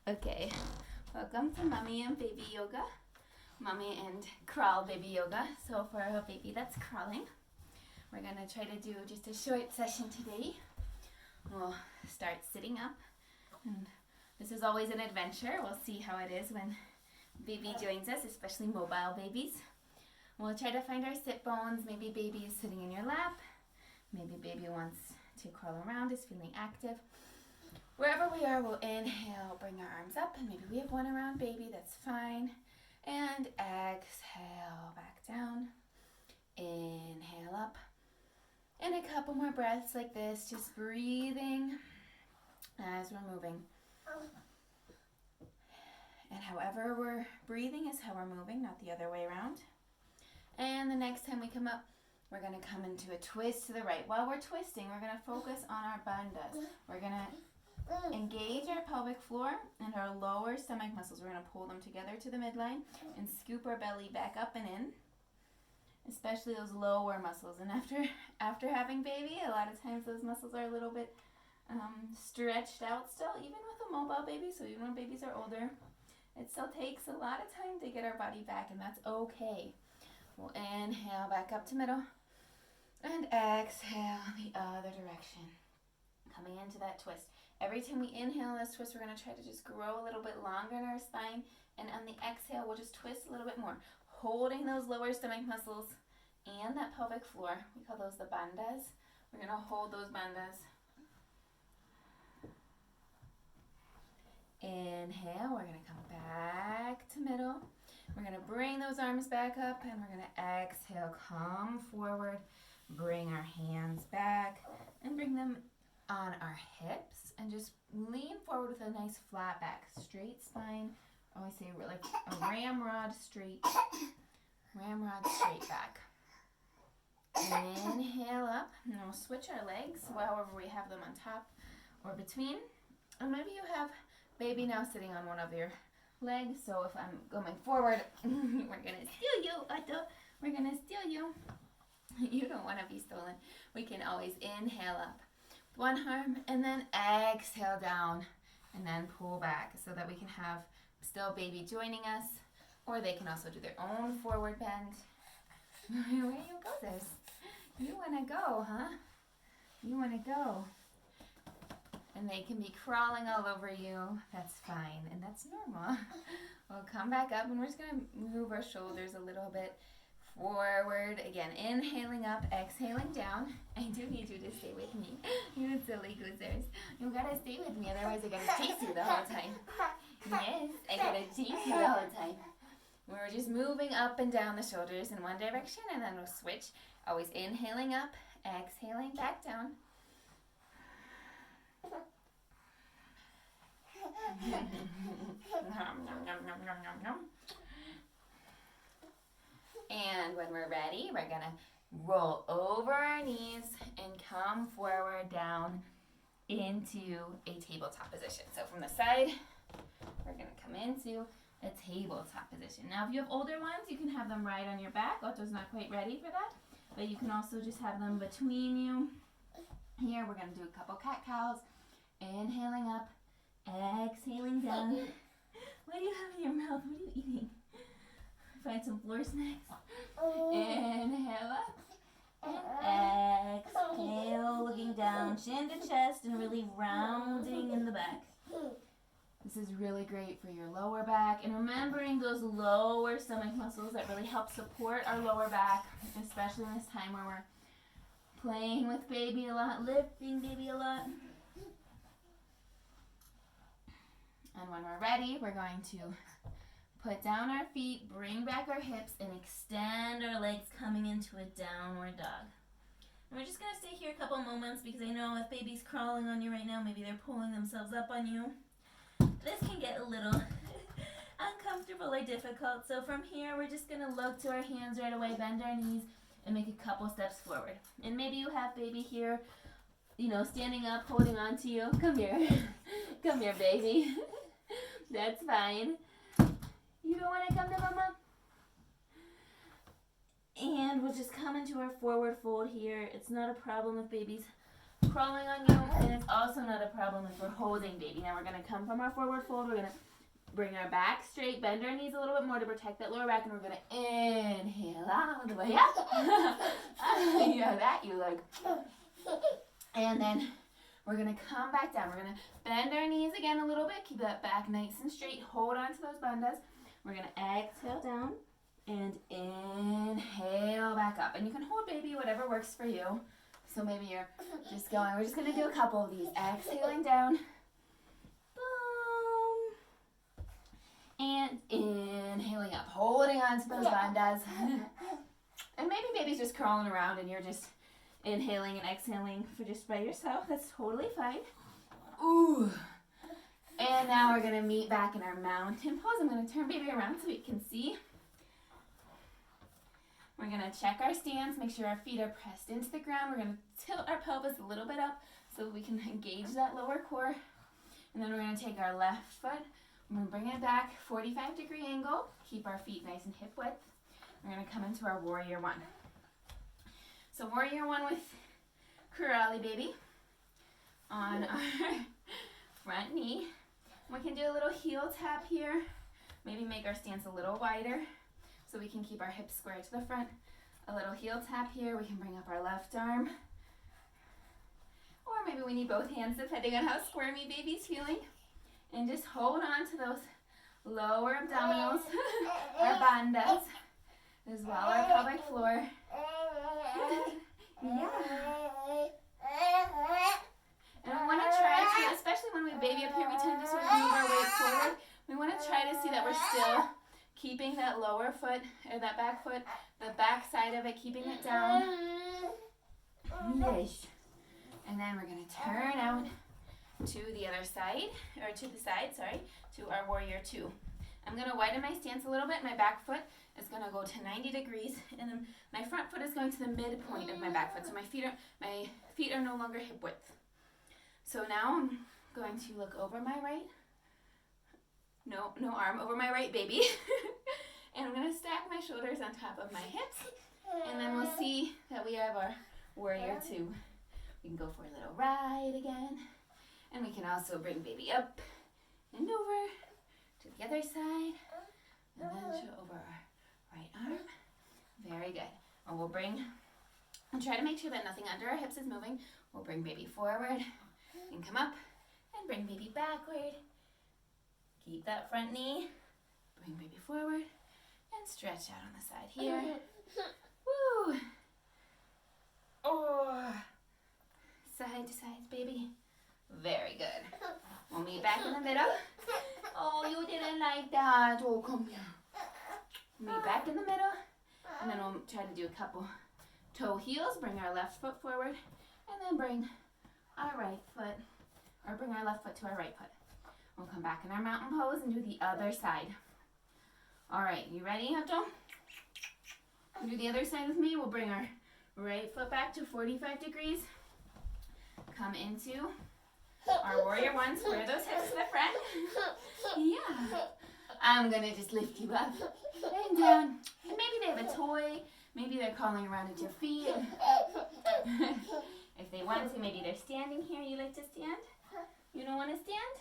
Okay, welcome to Mommy and Baby Yoga. Mommy and Crawl Baby Yoga. So for a baby that's crawling, we're gonna try to do just a short session today. We'll start sitting up, and this is always an adventure. We'll see how it is when baby joins us, especially mobile babies. We'll try to find our sit bones. Maybe baby is sitting in your lap. Maybe baby wants to crawl around, is feeling active. Wherever we are, we'll inhale, bring our arms up, and maybe we have one around baby, that's fine. And exhale, back down. Inhale up. And a couple more breaths like this, just breathing as we're moving. And however we're breathing is how we're moving, not the other way around. And the next time we come up, we're going to come into a twist to the right. While we're twisting, we're going to focus on our bandhas. We're going to engage our pelvic floor and our lower stomach muscles. We're going to pull them together to the midline and scoop our belly back up and in, especially those lower muscles. And after having baby, a lot of times those muscles are a little bit stretched out still, even with a mobile baby. So even when babies are older, it still takes a lot of time to get our body back, and that's okay. We'll inhale back up to middle and exhale the other direction, coming into that twist. Every time we inhale this twist, we're going to try to just grow a little bit longer in our spine. And on the exhale, we'll just twist a little bit more, holding those lower stomach muscles and that pelvic floor. We call those the bandhas. We're going to hold those bandhas. Inhale, we're going to come back to middle. We're going to bring those arms back up, and we're going to exhale, come forward, bring our hands back, and bring them on our hips, and just lean forward with a nice flat back, straight spine. I always say we're like a ramrod straight back. Inhale up, and we'll switch our legs, however we have them on top or between. And maybe you have baby now sitting on one of your legs, so if I'm going forward, we're gonna steal you, Otto. We're gonna steal you. You don't want to be stolen. We can always inhale up one arm and then exhale down and then pull back so that we can have still baby joining us, or they can also do their own forward bend. Where you go, sis? You want to go, huh? You want to go. And they can be crawling all over you. That's fine, and that's normal. We'll come back up, and we're just going to move our shoulders a little bit forward. Again, inhaling up, exhaling down. I do need you to stay with me. You silly goosers. You gotta stay with me, otherwise I gotta chase you the whole time. Yes, I gotta chase you the whole time. We're just moving up and down the shoulders in one direction, and then we'll switch. Always inhaling up, exhaling back down. And when we're ready, we're going to roll over our knees and come forward down into a tabletop position. So from the side, we're going to come into a tabletop position. Now, if you have older ones, you can have them right on your back. Otto's not quite ready for that, but you can also just have them between you. Here, we're going to do a couple cat-cows. Inhaling up, exhaling down. What do you have in your mouth? What are you eating? Find some floor snacks. Inhale up. And exhale, looking down, chin to chest, and really rounding in the back. This is really great for your lower back, and remembering those lower stomach muscles that really help support our lower back, especially in this time where we're playing with baby a lot, lifting baby a lot. And when we're ready, we're going to put down our feet, bring back our hips, and extend our legs, coming into a downward dog. And we're just going to stay here a couple moments, because I know if baby's crawling on you right now, maybe they're pulling themselves up on you. This can get a little uncomfortable or difficult. So from here, we're just going to look to our hands right away, bend our knees, and make a couple steps forward. And maybe you have baby here, standing up, holding on to you. Come here. Come here, baby. That's fine. You don't want to come to mama? And we'll just come into our forward fold here. It's not a problem if baby's crawling on you, and it's also not a problem if we're holding baby. Now we're going to come from our forward fold. We're going to bring our back straight, bend our knees a little bit more to protect that lower back, and we're going to inhale all the way up. Yeah, that you like. And then we're going to come back down. We're going to bend our knees again a little bit. Keep that back nice and straight. Hold on to those bandhas. We're going to exhale down and inhale back up. And you can hold baby, whatever works for you. So maybe you're just going, we're just going to do a couple of these. Exhaling down. Boom. And inhaling up. Holding on to those bandhas. And maybe baby's just crawling around and you're just inhaling and exhaling for just by yourself. That's totally fine. Ooh. And now we're going to meet back in our mountain pose. I'm going to turn baby around so we can see. We're going to check our stance, make sure our feet are pressed into the ground. We're going to tilt our pelvis a little bit up so that we can engage that lower core. And then we're going to take our left foot. We're going to bring it back, 45-degree angle. Keep our feet nice and hip width. We're going to come into our warrior one. So warrior one with Kurali baby on our front knee. We can do a little heel tap here. Maybe make our stance a little wider so we can keep our hips square to the front. A little heel tap here. We can bring up our left arm. Or maybe we need both hands depending on how squirmy baby's feeling. And just hold on to those lower abdominals, our bandhas, as well our pelvic floor. Yeah. And we want to try to, especially when we baby up here, we tend to sort of move our weight forward. We want to try to see that we're still keeping that lower foot, or that back foot, the back side of it, keeping it down. Yes. And then we're going to turn out to the other side, or to the side, sorry, to our warrior two. I'm going to widen my stance a little bit. My back foot is going to go to 90 degrees, and then my front foot is going to the midpoint of my back foot. So my feet are no longer hip width. So now I'm going to look over my right, no arm, over my right baby. And I'm going to stack my shoulders on top of my hips. And then we'll see that we have our warrior two. We can go for a little ride again. And we can also bring baby up and over to the other side. And then show over our right arm. Very good. And we'll bring, and try to make sure that nothing under our hips is moving. We'll bring baby forward and come up and bring baby backward. Keep that front knee. Bring baby forward and stretch out on the side here. Woo! Oh! Side to side, baby. Very good. We'll meet back in the middle. Oh, you didn't like that. Oh, come here. Meet back in the middle. And then we'll try to do a couple toe heels. Bring our left foot forward. And then bring our right foot, or bring our left foot to our right foot. We'll come back in our mountain pose and do the other side. All right, you ready, Abdul? Do the other side with me. We'll bring our right foot back to 45 degrees. Come into our warrior one. Square those hips to the front. Yeah. I'm going to just lift you up and down. And maybe they have a toy. Maybe they're crawling around at your feet. If they want to, maybe they're standing here. You like to stand? You don't want to stand?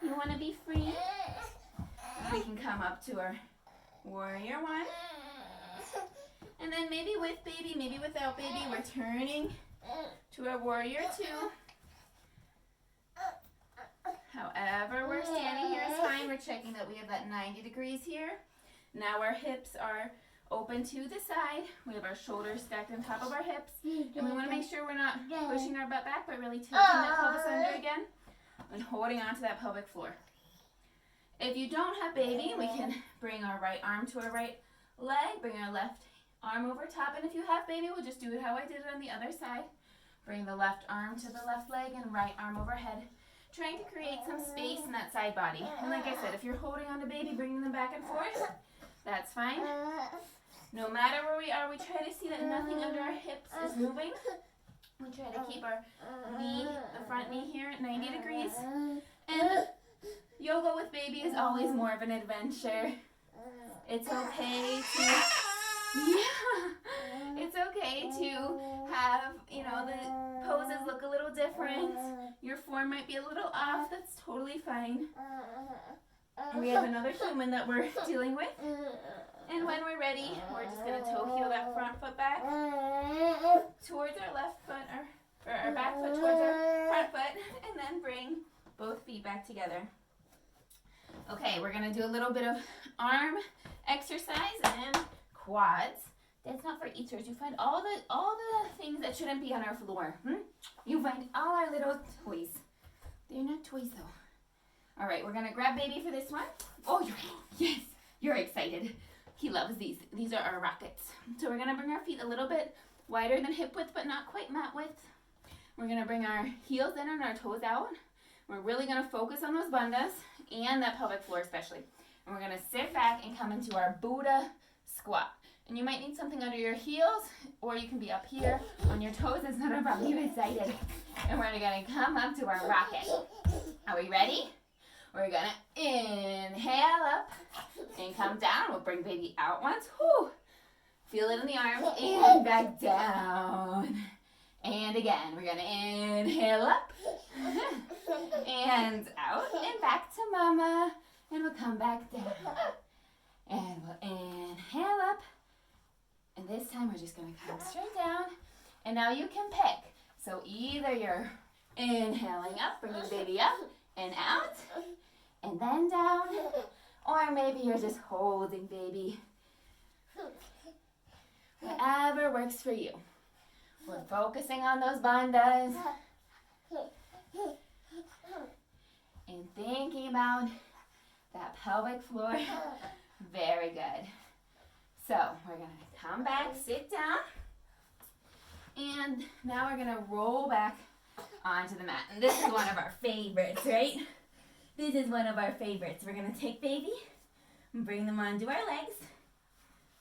You want to be free? We can come up to our warrior one. And then maybe with baby, maybe without baby, we're turning to our warrior two. However we're standing here is fine. We're checking that we have that 90 degrees here. Now our hips are open to the side. We have our shoulders stacked on top of our hips. And we want to make sure we're not pushing our butt back, but really tilting that pelvis under again and holding onto that pelvic floor. If you don't have baby, we can bring our right arm to our right leg, bring our left arm over top. And if you have baby, we'll just do it how I did it on the other side. Bring the left arm to the left leg and right arm overhead. Trying to create some space in that side body. And like I said, if you're holding on to baby, bringing them back and forth, that's fine. No matter where we are, we try to see that nothing under our hips is moving. We try to keep our knee, the front knee here at 90 degrees. And yoga with baby is always more of an adventure. It's okay to, It's okay to have, the poses look a little different. Your form might be a little off. That's totally fine. We have another human that we're dealing with. And when we're ready, we're just going to toe heel that front foot back towards our left foot, or our back foot towards our front foot, and then bring both feet back together. Okay, we're going to do a little bit of arm exercise and quads. That's not for eaters. You find all the things that shouldn't be on our floor. You find all our little toys. They're not toys though. All right, we're gonna grab baby for this one. Oh, yes, you're excited. He loves these. These are our rockets. So we're gonna bring our feet a little bit wider than hip width, but not quite mat width. We're gonna bring our heels in and our toes out. We're really gonna focus on those bandhas and that pelvic floor especially. And we're gonna sit back and come into our Buddha squat. And you might need something under your heels, or you can be up here on your toes. It's not a problem. You're excited. And we're gonna come up to our rocket. Are we ready? We're gonna inhale up and come down. We'll bring baby out once. Whew. Feel it in the arms and back down. And again, we're gonna inhale up and out and back to mama. And we'll come back down. And we'll inhale up. And this time we're just going to come straight down. And now you can pick. So either you're inhaling up, bringing baby up and out, and then down. Or maybe you're just holding baby. Whatever works for you. We're focusing on those bandhas. And thinking about that pelvic floor. Very good. So we're going to come back, sit down, and now we're going to roll back onto the mat. And this is one of our favorites, right? This is one of our favorites. We're going to take baby and bring them onto our legs.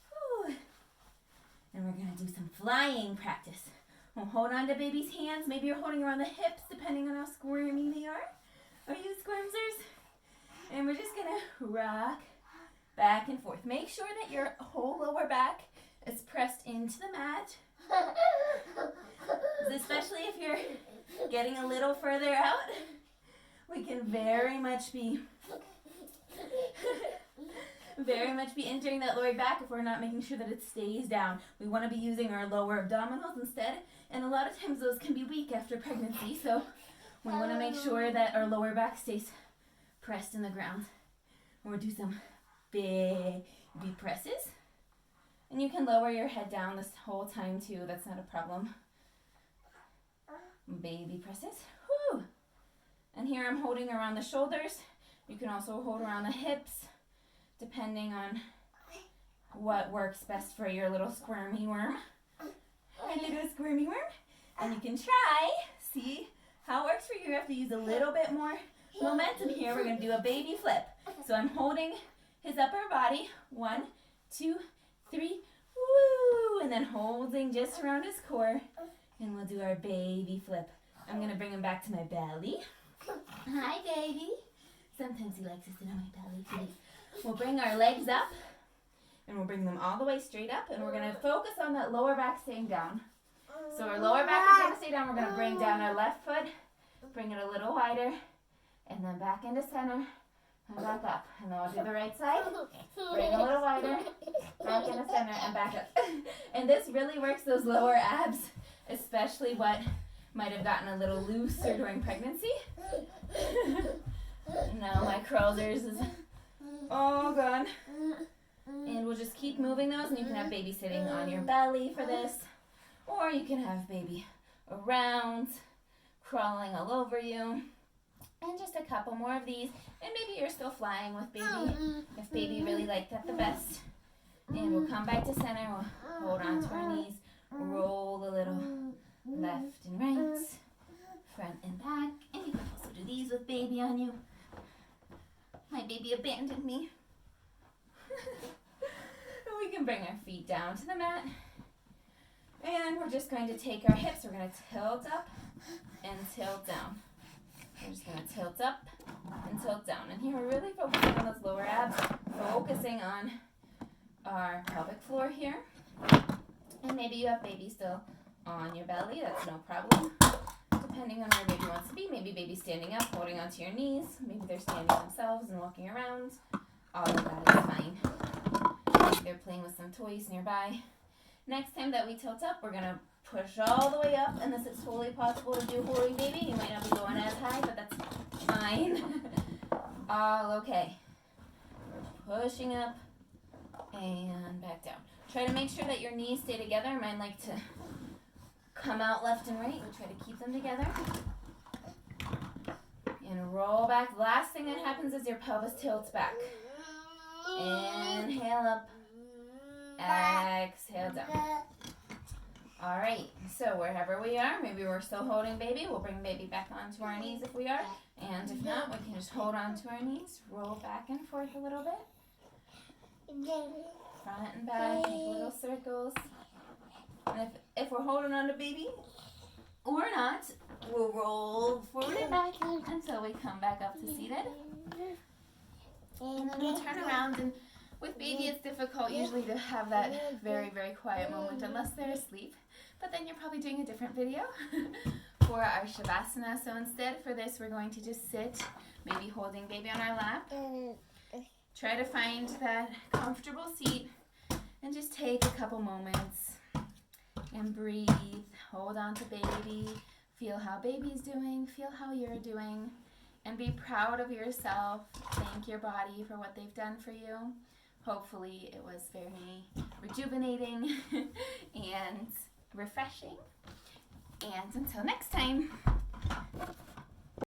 Whew. And we're going to do some flying practice. We'll hold on to baby's hands. Maybe you're holding around the hips, depending on how squirmy they are. Are you squirmsers? And we're just going to rock back and forth. Make sure that your whole lower back is pressed into the mat. Especially if you're getting a little further out, we can very much be injuring that lower back if we're not making sure that it stays down. We want to be using our lower abdominals instead, and a lot of times those can be weak after pregnancy, so we want to make sure that our lower back stays pressed in the ground. We'll do some big presses. And you can lower your head down this whole time too. That's not a problem. Baby presses. Whew. And here I'm holding around the shoulders. You can also hold around the hips, depending on what works best for your little squirmy worm. My little squirmy worm. And you can try, see how it works for you. You have to use a little bit more momentum here. We're going to do a baby flip. So I'm holding his upper body. 1, 2, 3. Woo! And then holding just around his core. And we'll do our baby flip. I'm going to bring him back to my belly. Hi, baby. Sometimes he likes to sit on my belly too. We'll bring our legs up. And we'll bring them all the way straight up. And we're going to focus on that lower back staying down. So our lower back is going to stay down. We're going to bring down our left foot. Bring it a little wider. And then back into center. And back up. And then we'll do the right side. Bring a little wider. Back into center and back up. And this really works those lower abs, especially what might have gotten a little looser during pregnancy. Now my curlers is all gone. And we'll just keep moving those, and you can have baby sitting on your belly for this. Or you can have baby around, crawling all over you. And just a couple more of these. And maybe you're still flying with baby, if baby really liked that the best. And we'll come back to center. We'll hold on to our knees. Roll a little left and right, front and back. And you can also do these with baby on you. My baby abandoned me. And we can bring our feet down to the mat. And we're just going to take our hips. We're going to tilt up and tilt down. We're just going to tilt up and tilt down. And here we're really focusing on those lower abs, focusing on our pelvic floor here. And maybe you have baby still on your belly, that's no problem. Depending on where baby wants to be, maybe baby's standing up, holding onto your knees, maybe they're standing themselves and walking around. All of that is fine. Maybe they're playing with some toys nearby. Next time that we tilt up, we're going to push all the way up, unless it's totally possible to do holding baby. You might not be going as high, but that's fine. All okay. We're pushing up and back down. Try to make sure that your knees stay together. Mine like to come out left and right. We try to keep them together. And roll back. The last thing that happens is your pelvis tilts back. Inhale up. Exhale down. All right, so wherever we are, maybe we're still holding baby. We'll bring baby back onto our knees if we are. And if not, we can just hold onto our knees. Roll back and forth a little bit. Front and back, make little circles. And if we're holding on to baby or not, we'll roll forward and back until we come back up to seated. And then we'll turn around, and with baby it's difficult usually to have that very, very quiet moment unless they're asleep. But then you're probably doing a different video for our Shavasana. So instead for this we're going to just sit, maybe holding baby on our lap. Try to find that comfortable seat and just take a couple moments and breathe. Hold on to baby. Feel how baby's doing. Feel how you're doing. And be proud of yourself. Thank your body for what they've done for you. Hopefully it was very rejuvenating and refreshing. And until next time.